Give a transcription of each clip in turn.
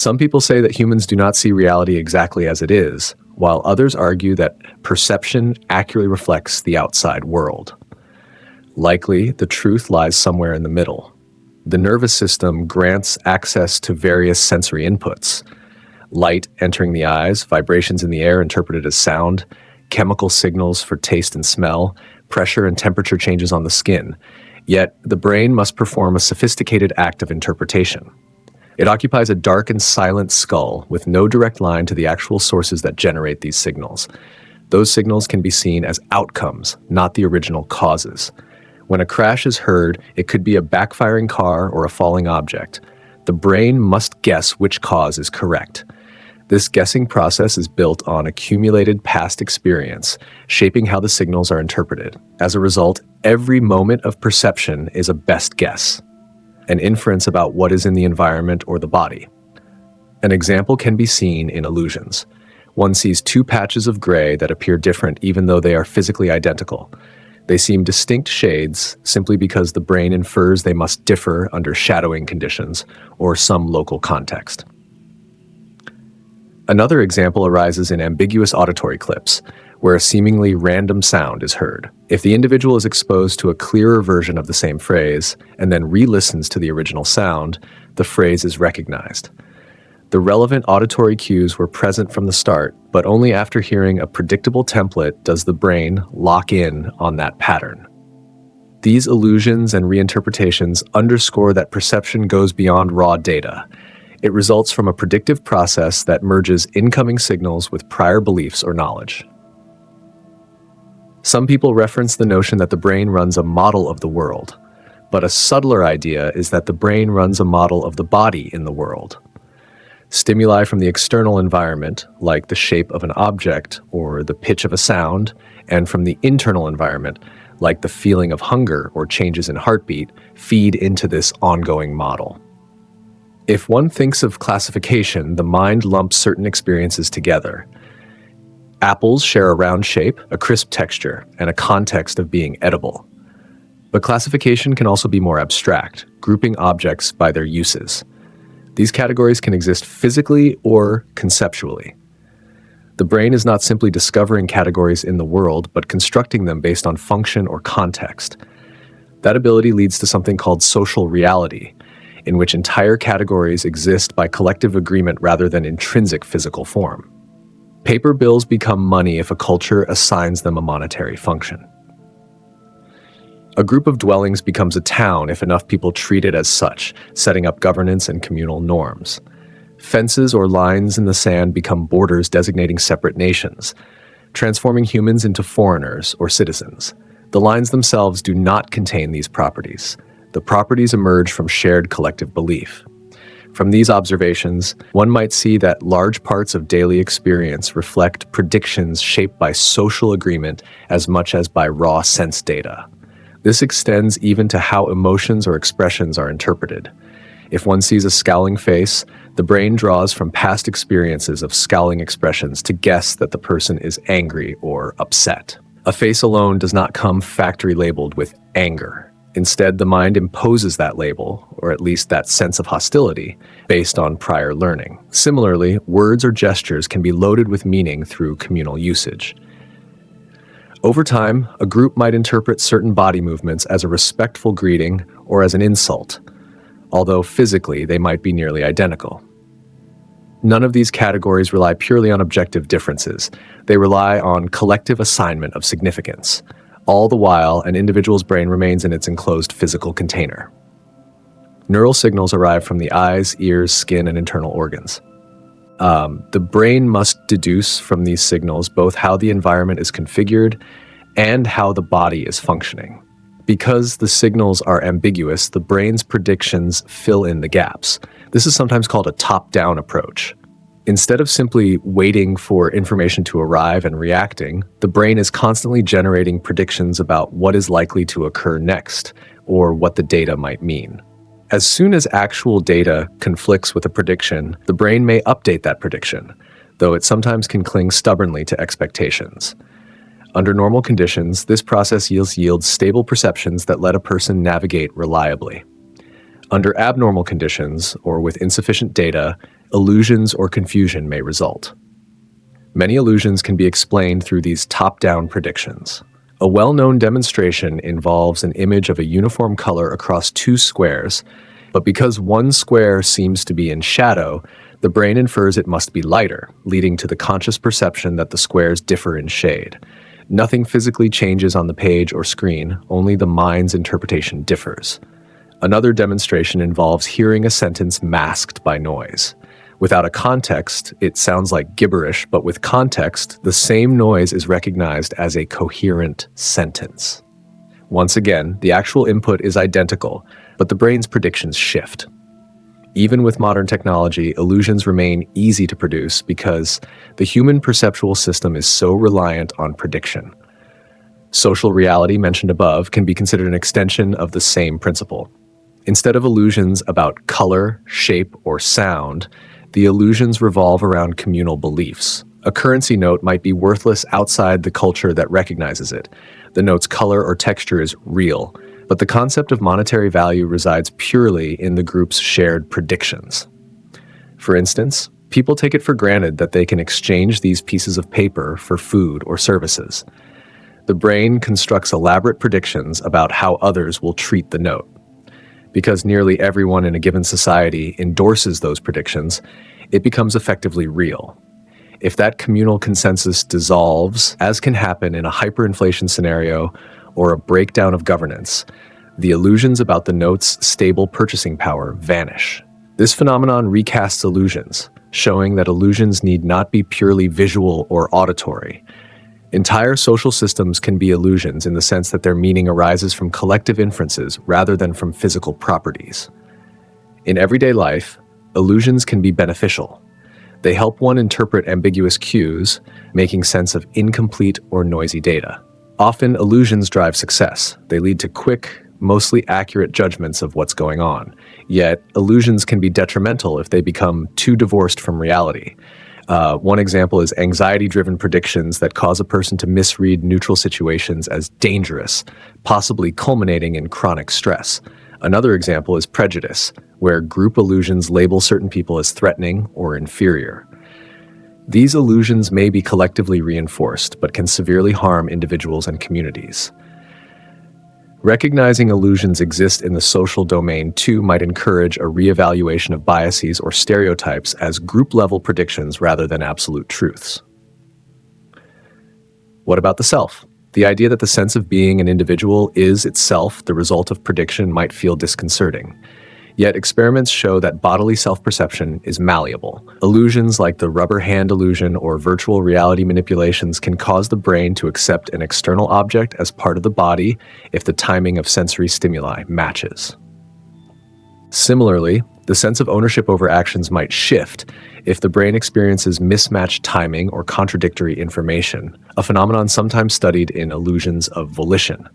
Some people say that humans do not see reality exactly as it is, while others argue that perception accurately reflects the outside world. Likely, the truth lies somewhere in the middle. The nervous system grants access to various sensory inputs: light entering the eyes, vibrations in the air interpreted as sound, chemical signals for taste and smell, pressure and temperature changes on the skin. Yet, the brain must perform a sophisticated act of interpretation. It occupies a dark and silent skull with no direct line to the actual sources that generate these signals. Those signals can be seen as outcomes, not the original causes. When a crash is heard, it could be a backfiring car or a falling object. The brain must guess which cause is correct. This guessing process is built on accumulated past experience, shaping how the signals are interpreted. As a result, every moment of perception is a best guess, an inference about what is in the environment or the body. An example can be seen in illusions. One sees two patches of gray that appear different even though they are physically identical. They seem distinct shades simply because the brain infers they must differ under shadowing conditions or some local context. Another example arises in ambiguous auditory clips, where a seemingly random sound is heard. If the individual is exposed to a clearer version of the same phrase and then re-listens to the original sound, the phrase is recognized. The relevant auditory cues were present from the start, but only after hearing a predictable template does the brain lock in on that pattern. These illusions and reinterpretations underscore that perception goes beyond raw data. It results from a predictive process that merges incoming signals with prior beliefs or knowledge. Some people reference the notion that the brain runs a model of the world, but a subtler idea is that the brain runs a model of the body in the world. Stimuli from the external environment, like the shape of an object or the pitch of a sound, and from the internal environment, like the feeling of hunger or changes in heartbeat, feed into this ongoing model. If one thinks of classification, the mind lumps certain experiences together. Apples share a round shape, a crisp texture, and a context of being edible. But classification can also be more abstract, grouping objects by their uses. These categories can exist physically or conceptually. The brain is not simply discovering categories in the world, but constructing them based on function or context. That ability leads to something called social reality, in which entire categories exist by collective agreement rather than intrinsic physical form. Paper bills become money if a culture assigns them a monetary function. A group of dwellings becomes a town if enough people treat it as such, setting up governance and communal norms. Fences or lines in the sand become borders designating separate nations, transforming humans into foreigners or citizens. The lines themselves do not contain these properties. The properties emerge from shared collective belief. From these observations, one might see that large parts of daily experience reflect predictions shaped by social agreement as much as by raw sense data. This extends even to how emotions or expressions are interpreted. If one sees a scowling face, the brain draws from past experiences of scowling expressions to guess that the person is angry or upset. A face alone does not come factory labeled with anger. Instead, the mind imposes that label, or at least that sense of hostility, based on prior learning. Similarly, words or gestures can be loaded with meaning through communal usage. Over time, a group might interpret certain body movements as a respectful greeting or as an insult, although physically they might be nearly identical. None of these categories rely purely on objective differences. They rely on collective assignment of significance. All the while, an individual's brain remains in its enclosed physical container. Neural signals arrive from the eyes, ears, skin, and internal organs. The brain must deduce from these signals both how the environment is configured and how the body is functioning. Because the signals are ambiguous, the brain's predictions fill in the gaps. This is sometimes called a top-down approach. Instead of simply waiting for information to arrive and reacting, the brain is constantly generating predictions about what is likely to occur next, or what the data might mean. As soon as actual data conflicts with a prediction, the brain may update that prediction, though it sometimes can cling stubbornly to expectations. Under normal conditions, this process yields stable perceptions that let a person navigate reliably. Under abnormal conditions, or with insufficient data, illusions or confusion may result. Many illusions can be explained through these top-down predictions. A well-known demonstration involves an image of a uniform color across two squares, but because one square seems to be in shadow, the brain infers it must be lighter, leading to the conscious perception that the squares differ in shade. Nothing physically changes on the page or screen, only the mind's interpretation differs. Another demonstration involves hearing a sentence masked by noise. Without a context, it sounds like gibberish, but with context, the same noise is recognized as a coherent sentence. Once again, the actual input is identical, but the brain's predictions shift. Even with modern technology, illusions remain easy to produce because the human perceptual system is so reliant on prediction. Social reality, mentioned above, can be considered an extension of the same principle. Instead of illusions about color, shape, or sound, the illusions revolve around communal beliefs. A currency note might be worthless outside the culture that recognizes it. The note's color or texture is real, but the concept of monetary value resides purely in the group's shared predictions. For instance, people take it for granted that they can exchange these pieces of paper for food or services. The brain constructs elaborate predictions about how others will treat the note. Because nearly everyone in a given society endorses those predictions, it becomes effectively real. If that communal consensus dissolves, as can happen in a hyperinflation scenario or a breakdown of governance, the illusions about the note's stable purchasing power vanish. This phenomenon recasts illusions, showing that illusions need not be purely visual or auditory. Entire social systems can be illusions in the sense that their meaning arises from collective inferences rather than from physical properties. In everyday life, illusions can be beneficial. They help one interpret ambiguous cues, making sense of incomplete or noisy data. Often, illusions drive success. They lead to quick, mostly accurate judgments of what's going on. Yet, illusions can be detrimental if they become too divorced from reality. One example is anxiety-driven predictions that cause a person to misread neutral situations as dangerous, possibly culminating in chronic stress. Another example is prejudice, where group illusions label certain people as threatening or inferior. These illusions may be collectively reinforced, but can severely harm individuals and communities. Recognizing illusions exist in the social domain too might encourage a reevaluation of biases or stereotypes as group-level predictions rather than absolute truths. What about the self? The idea that the sense of being an individual is itself the result of prediction might feel disconcerting. Yet experiments show that bodily self-perception is malleable. Illusions like the rubber hand illusion or virtual reality manipulations can cause the brain to accept an external object as part of the body if the timing of sensory stimuli matches. Similarly, the sense of ownership over actions might shift if the brain experiences mismatched timing or contradictory information, a phenomenon sometimes studied in illusions of volition.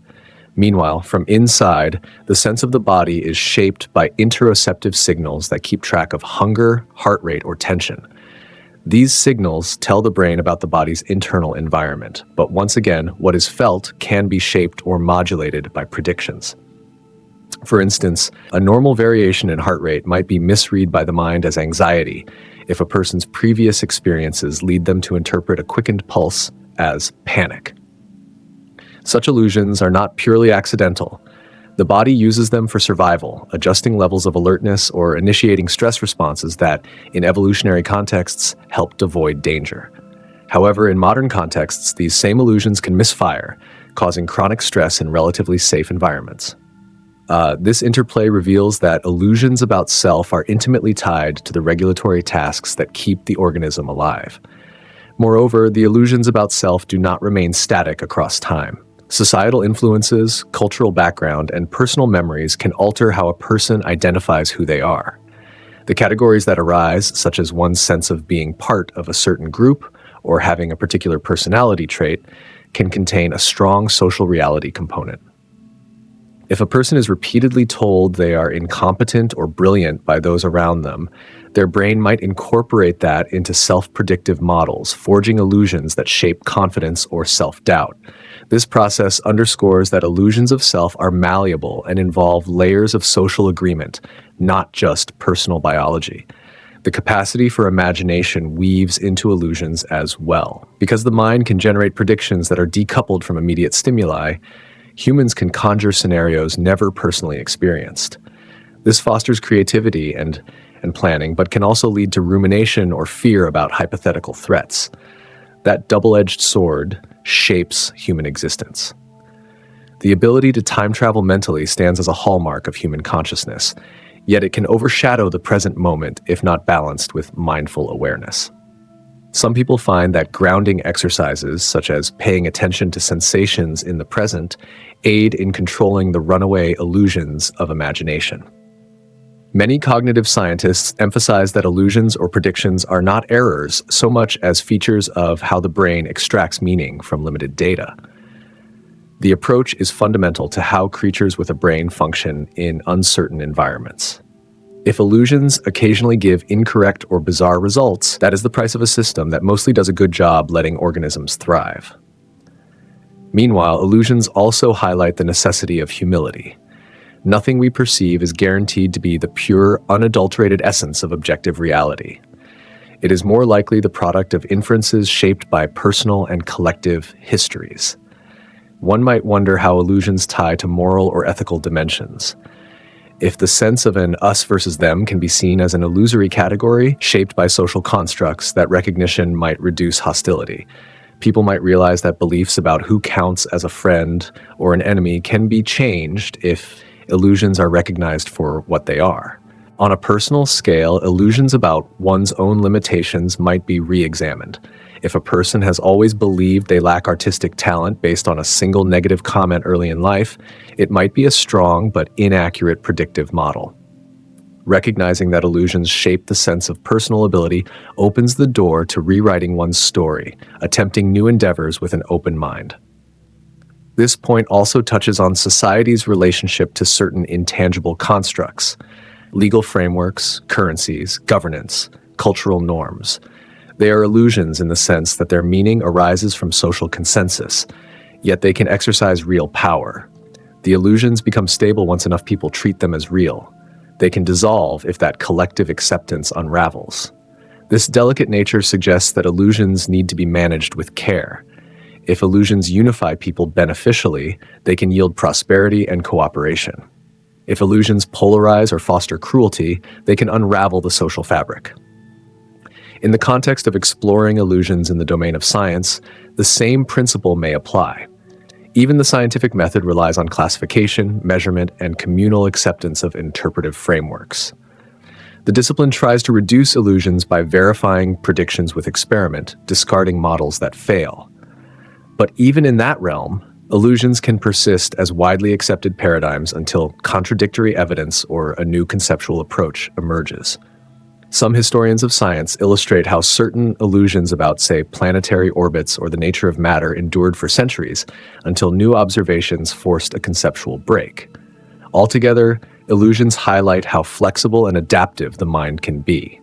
Meanwhile, from inside, the sense of the body is shaped by interoceptive signals that keep track of hunger, heart rate, or tension. These signals tell the brain about the body's internal environment, but once again, what is felt can be shaped or modulated by predictions. For instance, a normal variation in heart rate might be misread by the mind as anxiety if a person's previous experiences lead them to interpret a quickened pulse as panic. Such illusions are not purely accidental. The body uses them for survival, adjusting levels of alertness or initiating stress responses that, in evolutionary contexts, help avoid danger. However, in modern contexts, these same illusions can misfire, causing chronic stress in relatively safe environments. This interplay reveals that illusions about self are intimately tied to the regulatory tasks that keep the organism alive. Moreover, the illusions about self do not remain static across time. Societal influences, cultural background, and personal memories can alter how a person identifies who they are. The categories that arise, such as one's sense of being part of a certain group or having a particular personality trait, can contain a strong social reality component. If a person is repeatedly told they are incompetent or brilliant by those around them, their brain might incorporate that into self-predictive models, forging illusions that shape confidence or self-doubt. This process underscores that illusions of self are malleable and involve layers of social agreement, not just personal biology. The capacity for imagination weaves into illusions as well. Because the mind can generate predictions that are decoupled from immediate stimuli, humans can conjure scenarios never personally experienced. This fosters creativity and planning, but can also lead to rumination or fear about hypothetical threats. That double-edged sword shapes human existence. The ability to time travel mentally stands as a hallmark of human consciousness, yet it can overshadow the present moment if not balanced with mindful awareness. Some people find that grounding exercises, such as paying attention to sensations in the present, aid in controlling the runaway illusions of imagination. Many cognitive scientists emphasize that illusions or predictions are not errors so much as features of how the brain extracts meaning from limited data. The approach is fundamental to how creatures with a brain function in uncertain environments. If illusions occasionally give incorrect or bizarre results, that is the price of a system that mostly does a good job letting organisms thrive. Meanwhile, illusions also highlight the necessity of humility. Nothing we perceive is guaranteed to be the pure, unadulterated essence of objective reality. It is more likely the product of inferences shaped by personal and collective histories. One might wonder how illusions tie to moral or ethical dimensions. If the sense of an us versus them can be seen as an illusory category shaped by social constructs, that recognition might reduce hostility. People might realize that beliefs about who counts as a friend or an enemy can be changed if illusions are recognized for what they are. On a personal scale, illusions about one's own limitations might be re-examined. If a person has always believed they lack artistic talent based on a single negative comment early in life, it might be a strong but inaccurate predictive model. Recognizing that illusions shape the sense of personal ability opens the door to rewriting one's story, attempting new endeavors with an open mind. This point also touches on society's relationship to certain intangible constructs: legal frameworks, currencies, governance, cultural norms. They are illusions in the sense that their meaning arises from social consensus, yet they can exercise real power. The illusions become stable once enough people treat them as real. They can dissolve if that collective acceptance unravels. This delicate nature suggests that illusions need to be managed with care. If illusions unify people beneficially, they can yield prosperity and cooperation. If illusions polarize or foster cruelty, they can unravel the social fabric. In the context of exploring illusions in the domain of science, the same principle may apply. Even the scientific method relies on classification, measurement, and communal acceptance of interpretive frameworks. The discipline tries to reduce illusions by verifying predictions with experiment, discarding models that fail. But even in that realm, illusions can persist as widely accepted paradigms until contradictory evidence or a new conceptual approach emerges. Some historians of science illustrate how certain illusions about, say, planetary orbits or the nature of matter endured for centuries until new observations forced a conceptual break. Altogether, illusions highlight how flexible and adaptive the mind can be.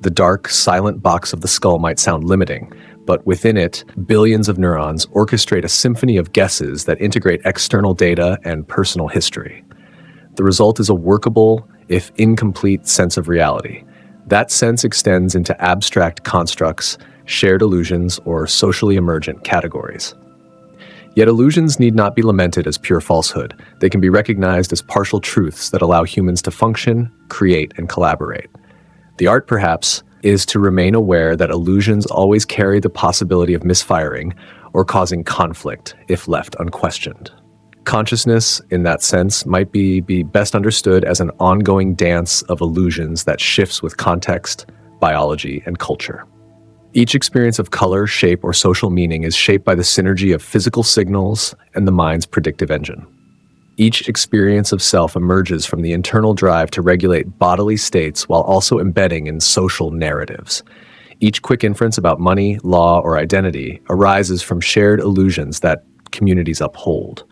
The dark, silent box of the skull might sound limiting, but within it, billions of neurons orchestrate a symphony of guesses that integrate external data and personal history. The result is a workable, if incomplete, sense of reality. That sense extends into abstract constructs, shared illusions, or socially emergent categories. Yet illusions need not be lamented as pure falsehood. They can be recognized as partial truths that allow humans to function, create, and collaborate. The art, perhaps, is to remain aware that illusions always carry the possibility of misfiring or causing conflict if left unquestioned. Consciousness, in that sense, might be best understood as an ongoing dance of illusions that shifts with context, biology, and culture. Each experience of color, shape, or social meaning is shaped by the synergy of physical signals and the mind's predictive engine. Each experience of self emerges from the internal drive to regulate bodily states while also embedding in social narratives. Each quick inference about money, law, or identity arises from shared illusions that communities uphold.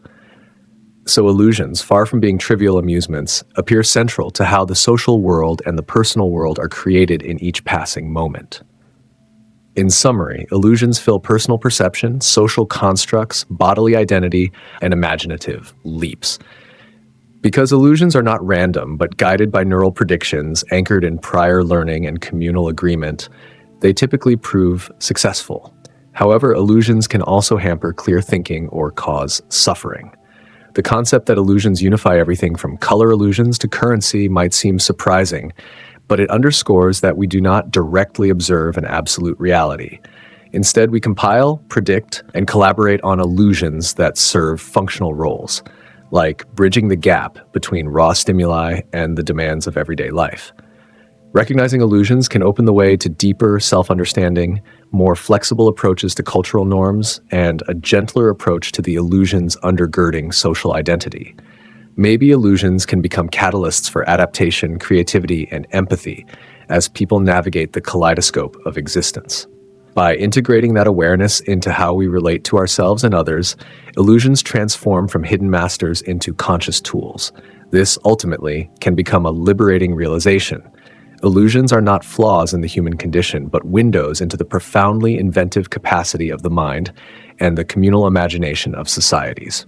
So illusions, far from being trivial amusements, appear central to how the social world and the personal world are created in each passing moment. In summary, illusions fill personal perception, social constructs, bodily identity, and imaginative leaps. Because illusions are not random, but guided by neural predictions anchored in prior learning and communal agreement, they typically prove successful. However, illusions can also hamper clear thinking or cause suffering. The concept that illusions unify everything from color illusions to currency might seem surprising, but it underscores that we do not directly observe an absolute reality. Instead, we compile, predict, and collaborate on illusions that serve functional roles, like bridging the gap between raw stimuli and the demands of everyday life. Recognizing illusions can open the way to deeper self-understanding, more flexible approaches to cultural norms, and a gentler approach to the illusions undergirding social identity. Maybe illusions can become catalysts for adaptation, creativity, and empathy as people navigate the kaleidoscope of existence. By integrating that awareness into how we relate to ourselves and others, illusions transform from hidden masters into conscious tools. This ultimately can become a liberating realization. Illusions are not flaws in the human condition, but windows into the profoundly inventive capacity of the mind and the communal imagination of societies.